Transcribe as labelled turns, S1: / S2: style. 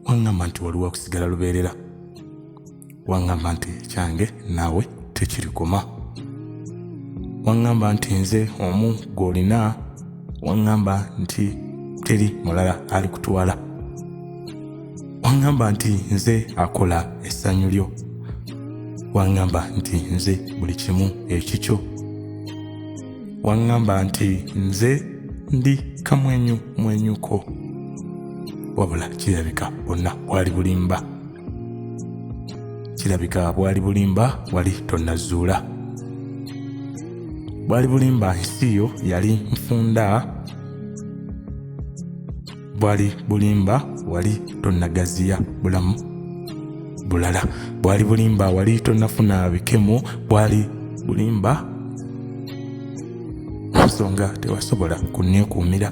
S1: waŋŋamba nti waliwo okusigala lubeerera, waŋŋamba nti kyange naawe tekirikoma, waŋŋamba nti nze omu gw'olina, waŋŋamba nti teri mulala alikutwala, waŋŋamba nti nze akola essanyu lyo, waŋŋamba nti nze buli kimu ekikyo, waŋŋamba nti nze ndi kamwenyumwenyuko, wabula kirabika bwonna bwali bulimba, kirabika bwali bulimba, wali tonnazuula, bwali bulimba, ensi yo yali nfunda, bwali bulimba, wali tonnagaziya bulamu bulala, bwali bulimba, wali tonnafuna bikemo, bwali bulimba nsonga tewasobola kunneekuumira.